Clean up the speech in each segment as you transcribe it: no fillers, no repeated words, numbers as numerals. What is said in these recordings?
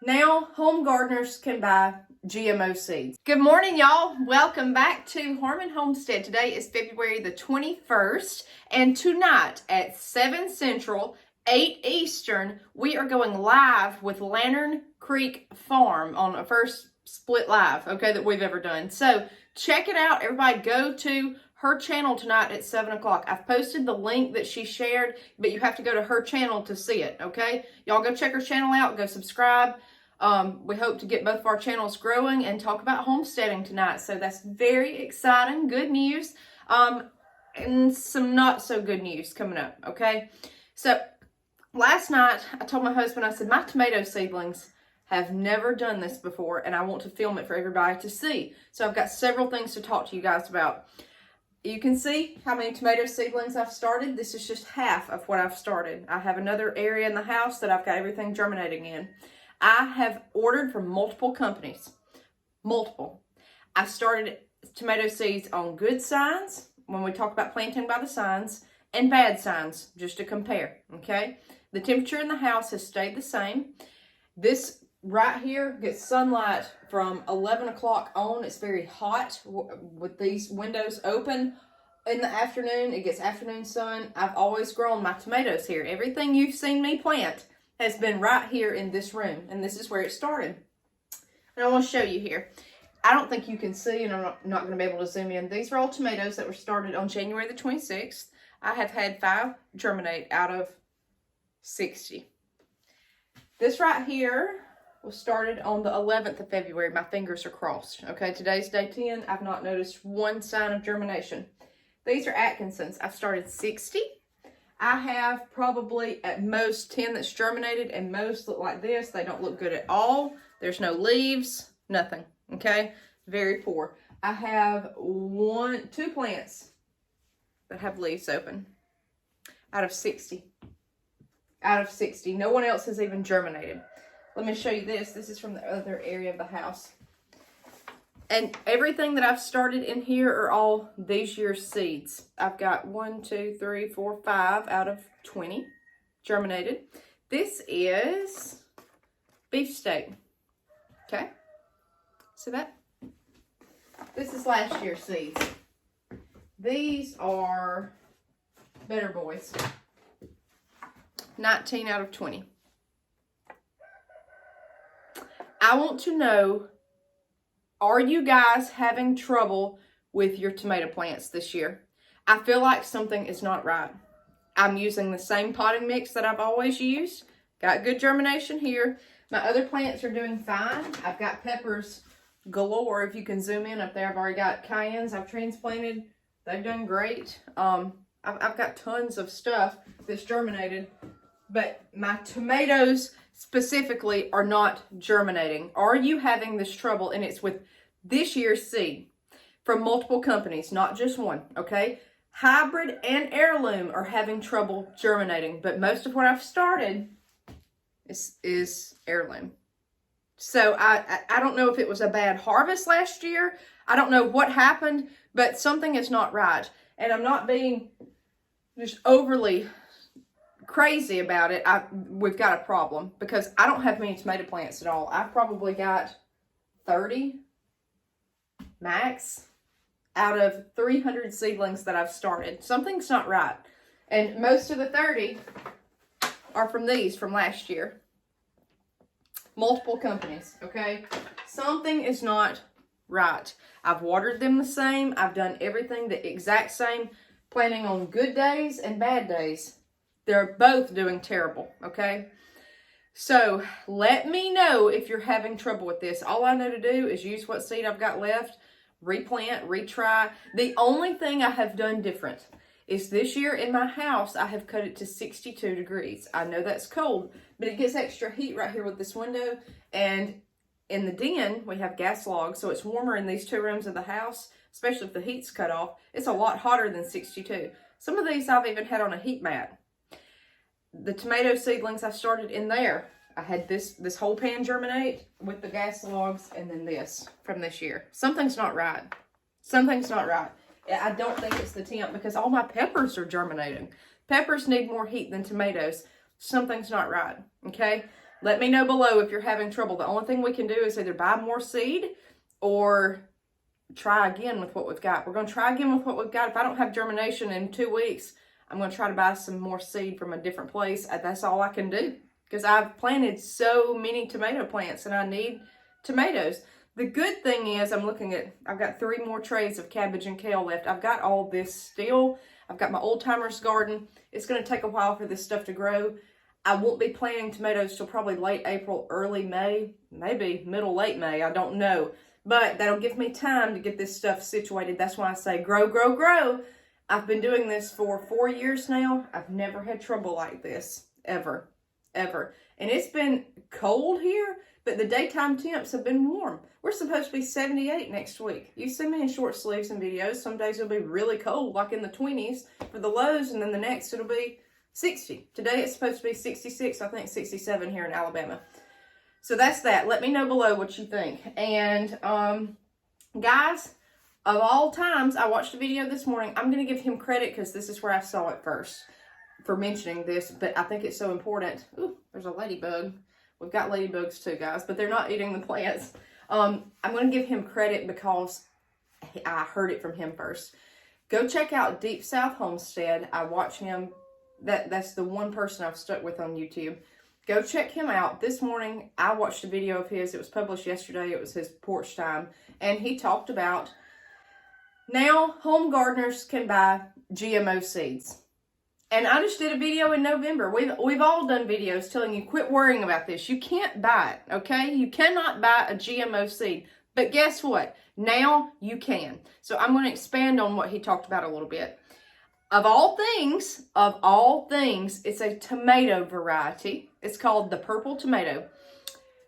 Now, home gardeners can buy GMO seeds. Good morning, y'all. Welcome back to Homestead. Today is February the 21st, and tonight at 7 Central, 8 Eastern, we are going live with Lantern Creek Farm on a first split live, okay, that we've ever done. So check it out. Everybody go to her channel tonight at 7 o'clock. I've posted the link that she shared, but you have to go to her channel to see it, okay? Y'all go check her channel out, go subscribe. We hope to get both of our channels growing and talk about homesteading tonight. So that's very exciting, good news, and some not so good news coming up, okay? So last night, I told my husband, I said, my tomato seedlings have never done this before, and I want to film it for everybody to see. So I've got several things to talk to you guys about. You can see how many tomato seedlings I've started. This is just half of what I've started. I have another area in the house that I've got everything germinating in. I have ordered from multiple companies. Multiple. I started tomato seeds on good signs, when we talk about planting by the signs, and bad signs, just to compare, okay? The temperature in the house has stayed the same. This right here gets sunlight from 11 o'clock on. It's very hot with these windows open. In the afternoon, it gets afternoon sun. I've always grown my tomatoes here. Everything you've seen me plant has been right here in this room, and this is where it started. And I want to show you here. I don't think you can see, and I'm not going to be able to zoom in. These are all tomatoes that were started on January the 26th. I have had 5 germinate out of 60. This right here was started on the 11th of February. My fingers are crossed. Okay, today's day 10. I've not noticed one sign of germination. These are Atkinsons. I've started 60. I have probably at most 10 that's germinated, and most look like this. They don't look good at all. There's no leaves, nothing, okay? Very poor. I have 2 plants that have leaves open out of 60. Out of 60. No one else has even germinated. Let me show you this. This is from the other area of the house. And everything that I've started in here are all these year's seeds. I've got 1, 2, 3, 4, 5 out of 20 germinated. This is beefsteak. Okay? See that? This is last year's seeds. These are Better Boys. 19 out of 20. I want to know, are you guys having trouble with your tomato plants this year? I feel like something is not right. I'm using the same potting mix that I've always used. Got good germination here. My other plants are doing fine. I've got peppers galore. If you can zoom in up there, I've already got cayennes I've transplanted. They've done great. I've got tons of stuff that's germinated, but my tomatoes specifically are not germinating. Are you having this trouble? And it's with this year's seed from multiple companies, not just one, okay? Hybrid and heirloom are having trouble germinating, but most of what I've started is heirloom. So I don't know if it was a bad harvest last year. I don't know what happened, but something is not right. And I'm not being just overly crazy about it. We've got a problem because I don't have many tomato plants at all. I've probably got 30 max out of 300 seedlings that I've started. Something's not right. And most of the 30 are from these from last year. Multiple companies, okay? Something is not right. I've watered them the same. I've done everything the exact same, planting on good days and bad days. They're both doing terrible, okay? So let me know if you're having trouble with this. All I know to do is use what seed I've got left, replant, retry. The only thing I have done different is this year in my house, I have cut it to 62 degrees. I know that's cold, but it gets extra heat right here with this window. And in the den, we have gas logs, so it's warmer in these 2 rooms of the house, especially if the heat's cut off. It's a lot hotter than 62. Some of these I've even had on a heat mat. The tomato seedlings I started in there, I had this whole pan germinate with the gas logs, and then this from this year. Something's not right. Something's not right. I don't think it's the temp because all my peppers are germinating. Peppers need more heat than tomatoes. Something's not right, okay? Let me know below if you're having trouble. The only thing we can do is either buy more seed or try again with what we've got. We're going to try again with what we've got. If I don't have germination in 2 weeks, I'm going to try to buy some more seed from a different place. That's all I can do because I've planted so many tomato plants and I need tomatoes. The good thing is I've got 3 more trays of cabbage and kale left. I've got all this still. I've got my old timer's garden. It's going to take a while for this stuff to grow. I won't be planting tomatoes till probably late April, early May, maybe middle, late May. I don't know. But that'll give me time to get this stuff situated. That's why I say grow, grow, grow. I've been doing this for 4 years now. I've never had trouble like this, ever, ever. And it's been cold here, but the daytime temps have been warm. We're supposed to be 78 next week. You see me in short sleeves and videos. Some days it'll be really cold, like in the 20s for the lows, and then the next it'll be 60. Today it's supposed to be 66, I think 67 here in Alabama. So that's that. Let me know below what you think. And guys, of all times, I watched a video this morning. I'm going to give him credit because this is where I saw it first for mentioning this, but I think it's so important. Ooh, there's a ladybug. We've got ladybugs too, guys, but they're not eating the plants. I'm going to give him credit because I heard it from him first. Go check out Deep South Homestead. I watch him. That's the one person I've stuck with on YouTube. Go check him out. This morning, I watched a video of his. It was published yesterday. It was his porch time. And he talked about now home gardeners can buy GMO seeds. And I just did a video in November. We've all done videos telling you, quit worrying about this. You can't buy it, okay? You cannot buy a GMO seed. But guess what? Now you can. So I'm going to expand on what he talked about a little bit. Of all things, it's a tomato variety. It's called the purple tomato.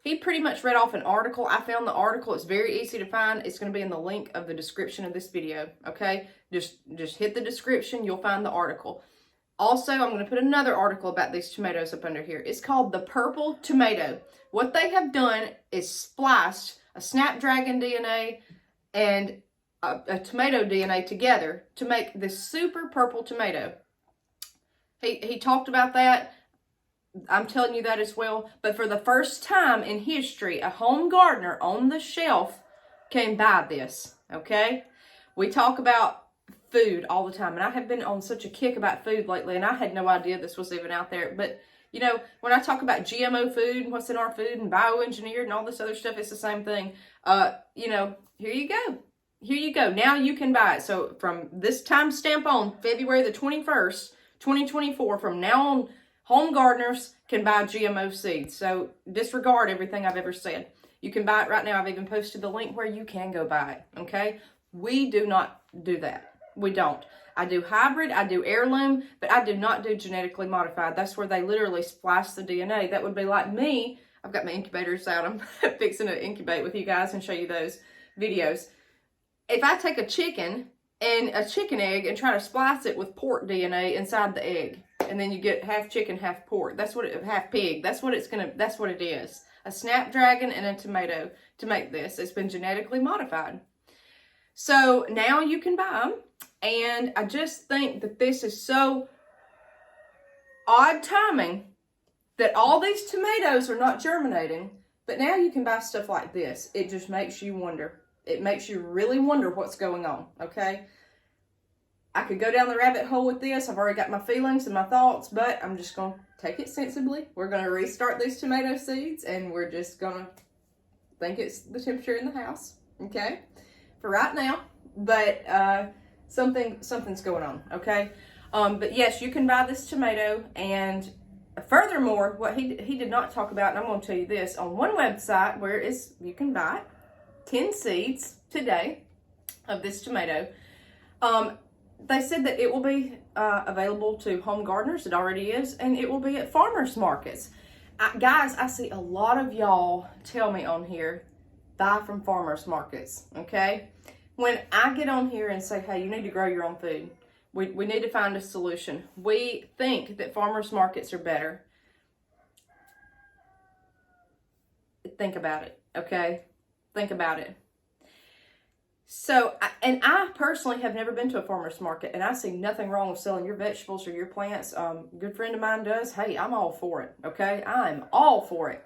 He pretty much read off an article. I found the article. It's very easy to find. It's going to be in the link of the description of this video, okay? Just hit the description. You'll find the article. Also, I'm going to put another article about these tomatoes up under here. It's called the purple tomato. What they have done is spliced a Snapdragon DNA and a tomato DNA together to make this super purple tomato. He talked about that. I'm telling you that as well. But for the first time in history, a home gardener on the shelf can buy this, okay? We talk about food all the time, and I have been on such a kick about food lately, and I had no idea this was even out there. But you know, when I talk about GMO food and what's in our food and bioengineered and all this other stuff, it's the same thing. You know, here you go. Here you go. Now you can buy it. So from this time stamp on, February the 21st, 2024, from now on, home gardeners can buy GMO seeds. So disregard everything I've ever said. You can buy it right now. I've even posted the link where you can go buy it. Okay? We do not do that. We don't. I do hybrid, I do heirloom, but I do not do genetically modified. That's where they literally splice the DNA. That would be like me. I've got my incubators out. I'm fixing to incubate with you guys and show you those videos. If I take a chicken and a chicken egg and try to splice it with pork DNA inside the egg, and then you get half chicken, half pork. That's what half pig. That's what it is. A Snapdragon and a tomato to make this. It's been genetically modified. So now you can buy them. And I just think that this is so odd timing that all these tomatoes are not germinating. But now you can buy stuff like this. It just makes you wonder. It makes you really wonder what's going on, okay? I could go down the rabbit hole with this. I've already got my feelings and my thoughts, but I'm just going to take it sensibly. We're going to restart these tomato seeds, and we're just going to think it's the temperature in the house, okay? For right now, but something's going on, okay? But yes, you can buy this tomato, and furthermore, what he did not talk about, and I'm going to tell you this, on one website where you can buy 10 seeds today of this tomato, they said that it will be available to home gardeners. It already is, and it will be at farmers markets. Guys, I see a lot of y'all tell me on here, buy from farmers markets, okay? When I get on here and say, hey, you need to grow your own food, we need to find a solution. We think that farmers markets are better. Think about it, okay? Think about it. So, and I personally have never been to a farmer's market, and I see nothing wrong with selling your vegetables or your plants. A good friend of mine does. Hey, I'm all for it, okay? I'm all for it.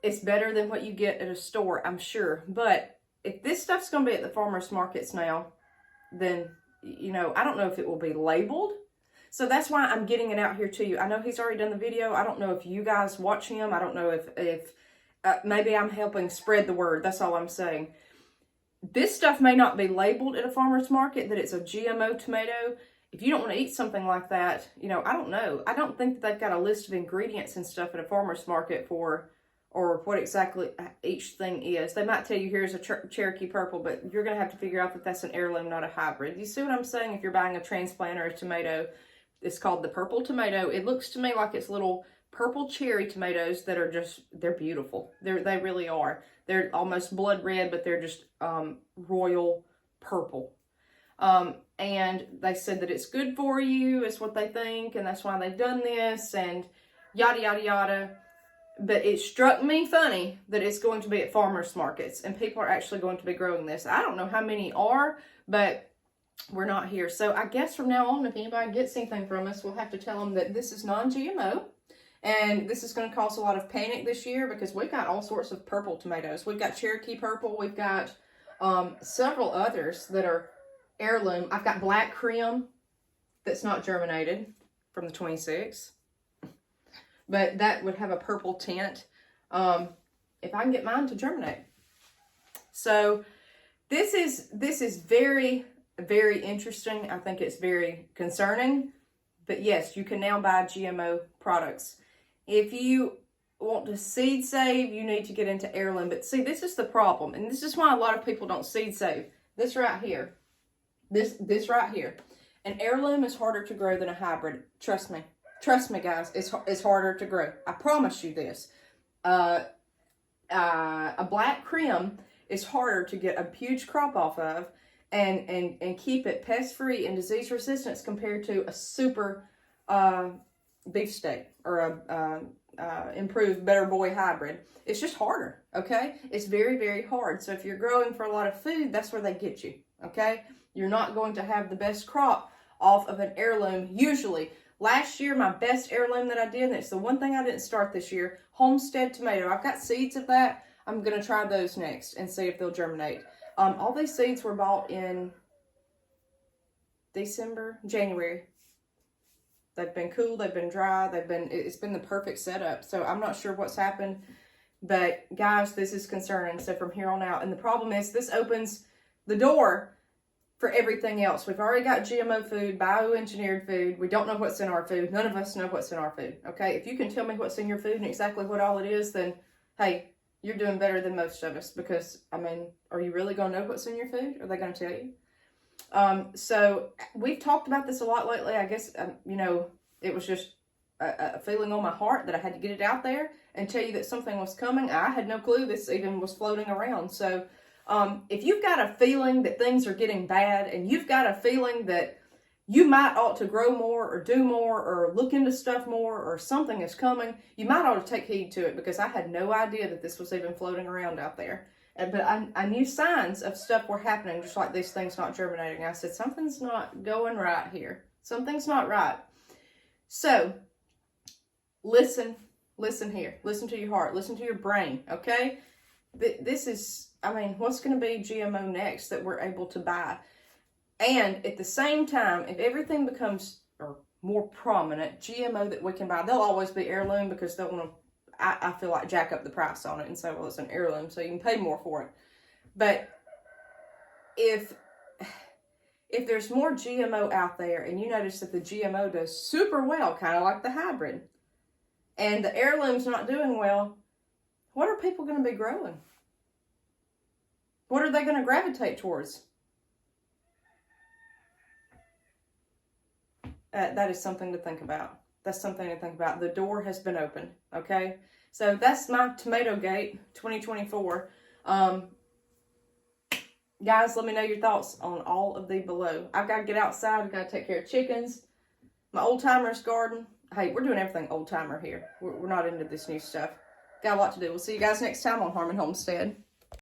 It's better than what you get at a store, I'm sure. But if this stuff's going to be at the farmer's markets now, then, you know, I don't know if it will be labeled. So that's why I'm getting it out here to you. I know he's already done the video. I don't know if you guys watch him. I don't know if maybe I'm helping spread the word. That's all I'm saying. This stuff may not be labeled at a farmer's market that it's a GMO tomato. If you don't want to eat something like that, you know, I don't know. I don't think that they've got a list of ingredients and stuff at a farmer's market for, or what exactly each thing is. They might tell you here's a Cherokee Purple, but you're going to have to figure out that that's an heirloom, not a hybrid. You see what I'm saying? If you're buying a transplant or a tomato, it's called the purple tomato. It looks to me like it's little purple cherry tomatoes that are just, they're beautiful. They really are. They're almost blood red, but they're just royal purple. And they said that it's good for you, is what they think, and that's why they've done this, and yada, yada, yada. But it struck me funny that it's going to be at farmers markets, and people are actually going to be growing this. I don't know how many are, but we're not here. So I guess from now on, if anybody gets anything from us, we'll have to tell them that this is non-GMO. And this is going to cause a lot of panic this year because we've got all sorts of purple tomatoes. We've got Cherokee Purple. We've got several others that are heirloom. I've got Black Creme that's not germinated from the 26. But that would have a purple tint if I can get mine to germinate. So this is very, very interesting. I think it's very concerning. But yes, you can now buy GMO products. If you want to seed save, you need to get into heirloom. But see, this is the problem. And this is why a lot of people don't seed save. This right here. This right here. An heirloom is harder to grow than a hybrid. Trust me. Trust me, guys. It's harder to grow. I promise you this. A Black Creme is harder to get a huge crop off of and keep it pest-free and disease-resistant compared to a super beefsteak or a improved Better Boy hybrid. It's just harder, okay? It's very, very hard. So if you're growing for a lot of food, that's where they get you, okay? You're not going to have the best crop off of an heirloom usually. Last year, my best heirloom that I did, and it's the one thing I didn't start this year, Homestead tomato. I've got seeds of that. I'm going to try those next and see if they'll germinate. All these seeds were bought in January. They've been cool, they've been dry, it's been the perfect setup. So I'm not sure what's happened, but guys, this is concerning. So from here on out, and the problem is this opens the door for everything else. We've already got GMO food, bioengineered food. We don't know what's in our food. None of us know what's in our food, okay? If you can tell me what's in your food and exactly what all it is, then, hey, you're doing better than most of us because, I mean, are you really going to know what's in your food? Are they going to tell you? So we've talked about this a lot lately. I guess, you know, it was just a feeling on my heart that I had to get it out there and tell you that something was coming. I had no clue this even was floating around. So if you've got a feeling that things are getting bad and you've got a feeling that you might ought to grow more or do more or look into stuff more or something is coming, you might ought to take heed to it because I had no idea that this was even floating around out there. But I knew signs of stuff were happening, just like these things not germinating. I said, something's not going right here. Something's not right. So, listen here. Listen to your heart. Listen to your brain, okay? This is, I mean, what's going to be GMO next that we're able to buy? And at the same time, if everything becomes more prominent, GMO that we can buy, they'll always be heirloom because they'll want to, I feel like, jack up the price on it and say, well, it's an heirloom, so you can pay more for it. But if there's more GMO out there and you notice that the GMO does super well, kind of like the hybrid, and the heirloom's not doing well, what are people going to be growing? What are they going to gravitate towards? That is something to think about. That's something to think about. The door has been opened, okay? So that's my Tomato Gate 2024. Guys, let me know your thoughts on all of the below. I've got to get outside. I've got to take care of chickens. My old-timer's garden. Hey, we're doing everything old-timer here. We're not into this new stuff. Got a lot to do. We'll see you guys next time on Harmon Homestead.